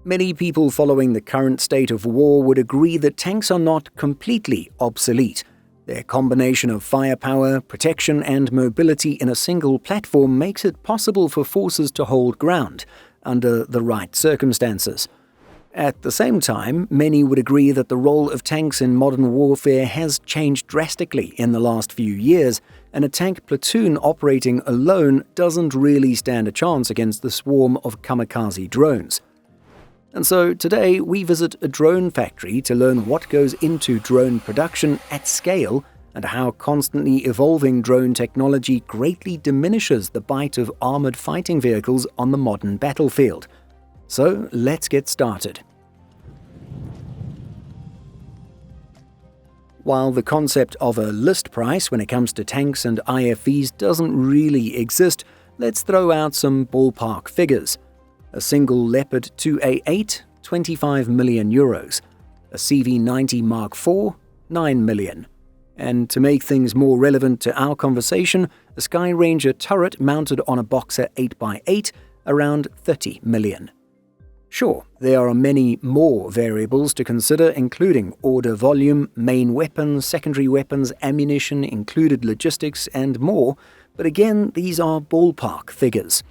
Many people following the current state of war would agree that tanks are not completely obsolete. Their combination of firepower, protection, and mobility in a single platform makes it possible for forces to hold ground under the right circumstances. At the same time, many would agree that the role of tanks in modern warfare has changed drastically in the last few years, and a tank platoon operating alone doesn't really stand a chance against the swarm of kamikaze drones. And so today we visit a drone factory to learn what goes into drone production at scale and how constantly evolving drone technology greatly diminishes the bite of armored fighting vehicles on the modern battlefield. So let's get started. While the concept of a list price when it comes to tanks and IFVs doesn't really exist, let's throw out some ballpark figures. A single Leopard 2A8, 25 million euros. A CV90 Mark IV, 9 million. And to make things more relevant to our conversation, a Skyranger turret mounted on a Boxer 8x8, around 30 million. Sure, there are many more variables to consider, including order volume, main weapons, secondary weapons, ammunition, included logistics, and more, but again, these are ballpark figures.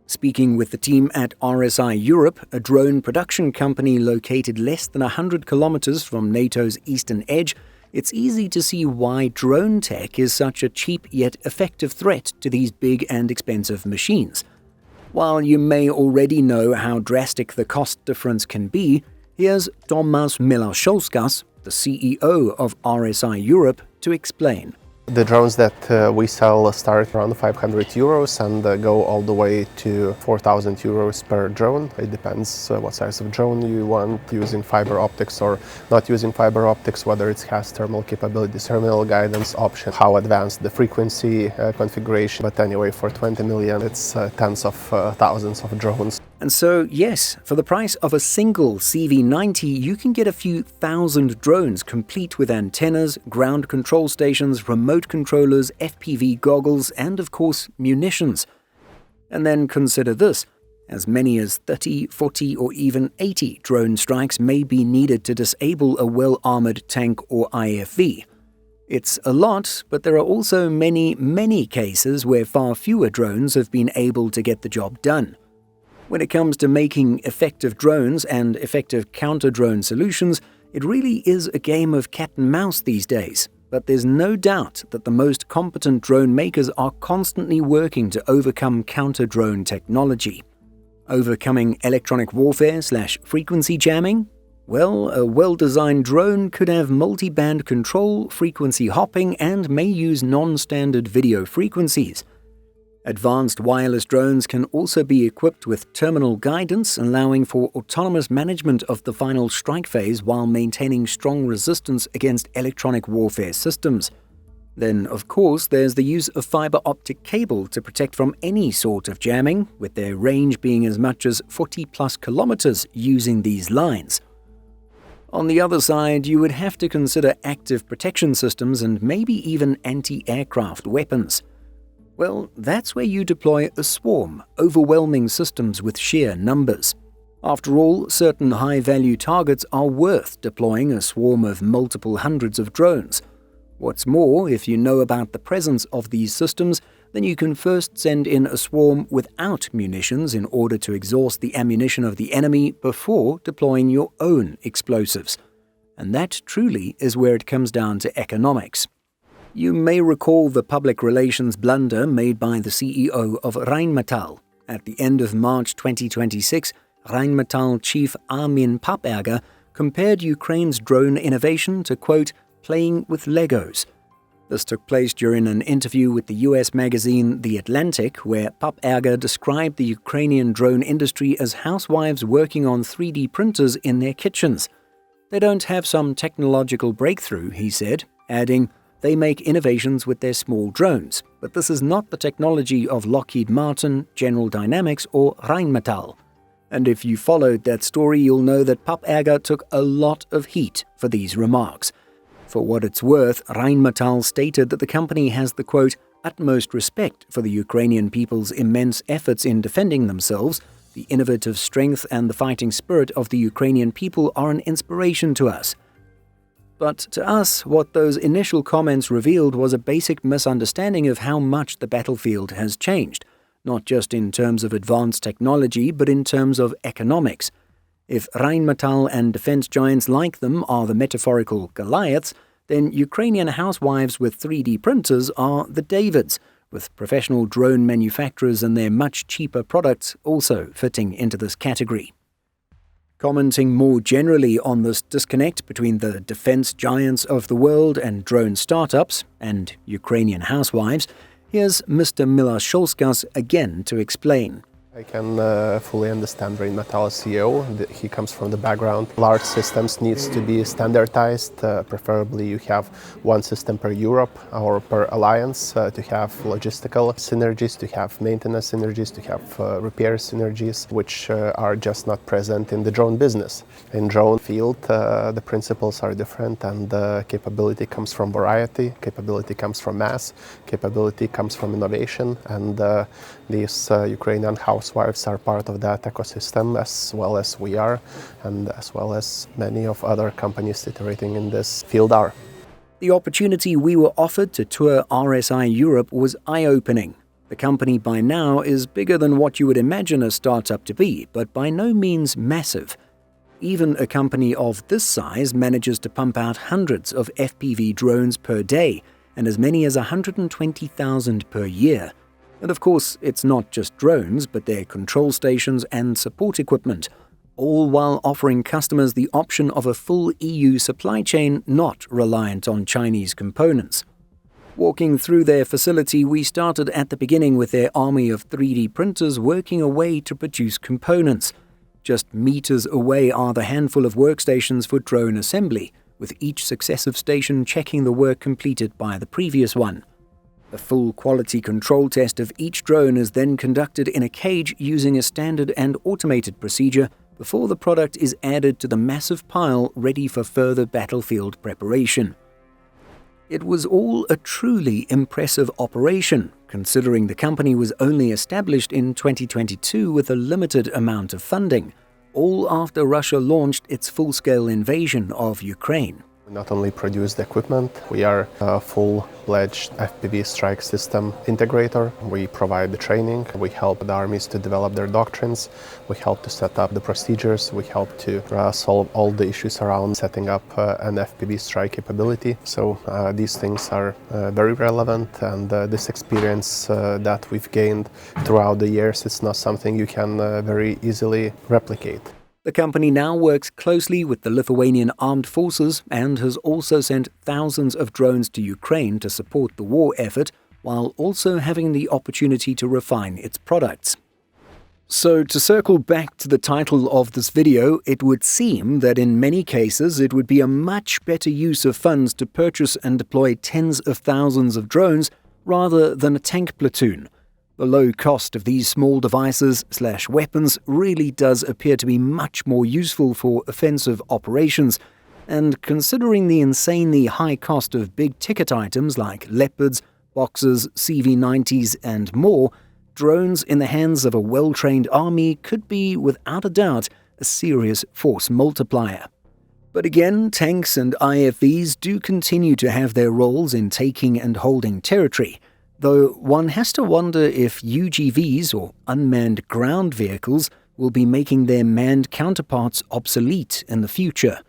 Speaking with the team at RSI Europe, a drone production company located less than 100 kilometers from NATO's eastern edge, it's easy to see why drone tech is such a cheap yet effective threat to these big and expensive machines. While you may already know how drastic the cost difference can be, here's Tomasz Milaszowskas, the CEO of RSI Europe, to explain. The drones that we sell start around 500 euros and go all the way to 4,000 euros per drone. It depends what size of drone you want, using fiber optics or not using fiber optics, whether it has thermal capabilities, terminal guidance option, how advanced the frequency configuration. But anyway, for 20 million, it's tens of thousands of drones. And so, yes, for the price of a single CV90, you can get a few thousand drones complete with antennas, ground control stations, remote controllers, FPV goggles, and of course, munitions. And then consider this. As many as 30, 40, or even 80 drone strikes may be needed to disable a well-armored tank or IFV. It's a lot, but there are also many cases where far fewer drones have been able to get the job done. When it comes to making effective drones and effective counter-drone solutions, it really is a game of cat and mouse these days. But there's no doubt that the most competent drone makers are constantly working to overcome counter-drone technology. Overcoming electronic warfare/frequency jamming? Well, a well-designed drone could have multi-band control, frequency hopping, and may use non-standard video frequencies. Advanced wireless drones can also be equipped with terminal guidance, allowing for autonomous management of the final strike phase while maintaining strong resistance against electronic warfare systems. Then, of course, there's the use of fiber optic cable to protect from any sort of jamming, with their range being as much as 40+ kilometers using these lines. On the other side, you would have to consider active protection systems and maybe even anti-aircraft weapons. Well, that's where you deploy a swarm, overwhelming systems with sheer numbers. After all, certain high-value targets are worth deploying a swarm of multiple hundreds of drones. What's more, if you know about the presence of these systems, then you can first send in a swarm without munitions in order to exhaust the ammunition of the enemy before deploying your own explosives. And that truly is where it comes down to economics. You may recall the public relations blunder made by the CEO of Rheinmetall. At the end of March 2026, Rheinmetall chief Armin Papperger compared Ukraine's drone innovation to, quote, playing with Legos. This took place during an interview with the US magazine The Atlantic, where Papperger described the Ukrainian drone industry as housewives working on 3D printers in their kitchens. They don't have some technological breakthrough, he said, adding, they make innovations with their small drones, but this is not the technology of Lockheed Martin, General Dynamics, or Rheinmetall. And if you followed that story, you'll know that Papperger took a lot of heat for these remarks. For what it's worth, Rheinmetall stated that the company has the, quote, utmost respect for the Ukrainian people's immense efforts in defending themselves, The innovative strength and the fighting spirit of the Ukrainian people are an inspiration to us. But to us, what those initial comments revealed was a basic misunderstanding of how much the battlefield has changed, not just in terms of advanced technology, but in terms of economics. If Rheinmetall and defense giants like them are the metaphorical Goliaths, then Ukrainian housewives with 3D printers are the Davids, with professional drone manufacturers and their much cheaper products also fitting into this category. Commenting more generally on this disconnect between the defense giants of the world and drone startups and Ukrainian housewives, here's Mr. Milasholskas again to explain. I can fully understand Rheinmetall CEO. He comes from the background. Large systems needs to be standardized. Preferably you have one system per Europe or per alliance to have logistical synergies, to have maintenance synergies, to have repair synergies, which are just not present in the drone business. In drone field, the principles are different, and capability comes from variety, capability comes from mass, capability comes from innovation, and these Ukrainian housewives are part of that ecosystem, as well as we are, and as well as many of other companies iterating in this field are. The opportunity we were offered to tour RSI Europe was eye-opening. The company by now is bigger than what you would imagine a startup to be, but by no means massive. Even a company of this size manages to pump out hundreds of FPV drones per day, and as many as 120,000 per year. And of course, it's not just drones, but their control stations and support equipment, all while offering customers the option of a full EU supply chain not reliant on Chinese components. Walking through their facility, we started at the beginning with their army of 3D printers working away to produce components. Just meters away are the handful of workstations for drone assembly, with each successive station checking the work completed by the previous one. A full quality control test of each drone is then conducted in a cage using a standard and automated procedure before the product is added to the massive pile ready for further battlefield preparation. It was all a truly impressive operation, considering the company was only established in 2022 with a limited amount of funding, all after Russia launched its full-scale invasion of Ukraine. We not only produce the equipment, we are a full-fledged FPV strike system integrator. We provide the training, we help the armies to develop their doctrines, we help to set up the procedures, we help to solve all the issues around setting up an FPV strike capability. So these things are very relevant, and this experience that we've gained throughout the years is not something you can very easily replicate. The company now works closely with the Lithuanian armed forces and has also sent thousands of drones to Ukraine to support the war effort, while also having the opportunity to refine its products. So, to circle back to the title of this video, it would seem that in many cases it would be a much better use of funds to purchase and deploy tens of thousands of drones rather than a tank platoon. The low cost of these small devices/weapons really does appear to be much more useful for offensive operations, and considering the insanely high cost of big-ticket items like Leopards, Boxers, CV-90s and more, drones in the hands of a well-trained army could be, without a doubt, a serious force multiplier. But again, tanks and IFVs do continue to have their roles in taking and holding territory, though one has to wonder if UGVs, or unmanned ground vehicles, will be making their manned counterparts obsolete in the future.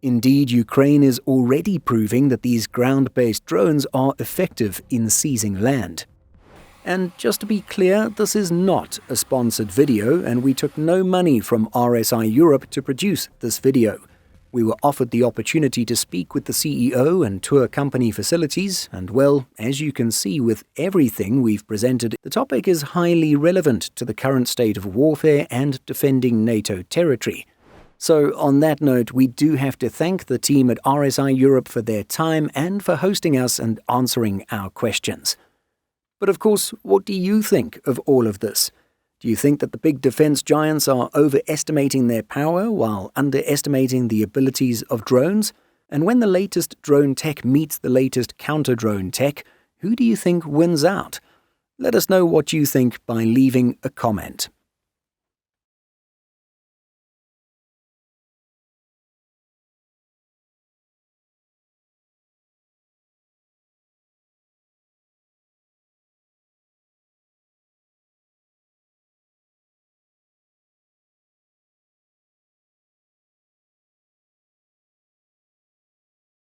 Indeed, Ukraine is already proving that these ground-based drones are effective in seizing land. And just to be clear, this is not a sponsored video, and we took no money from RSI Europe to produce this video. We were offered the opportunity to speak with the CEO and tour company facilities, and well, as you can see with everything we've presented, the topic is highly relevant to the current state of warfare and defending NATO territory. So on that note, we do have to thank the team at RSI Europe for their time and for hosting us and answering our questions. But of course, what do you think of all of this? Do you think that the big defense giants are overestimating their power while underestimating the abilities of drones? And when the latest drone tech meets the latest counter-drone tech, who do you think wins out? Let us know what you think by leaving a comment.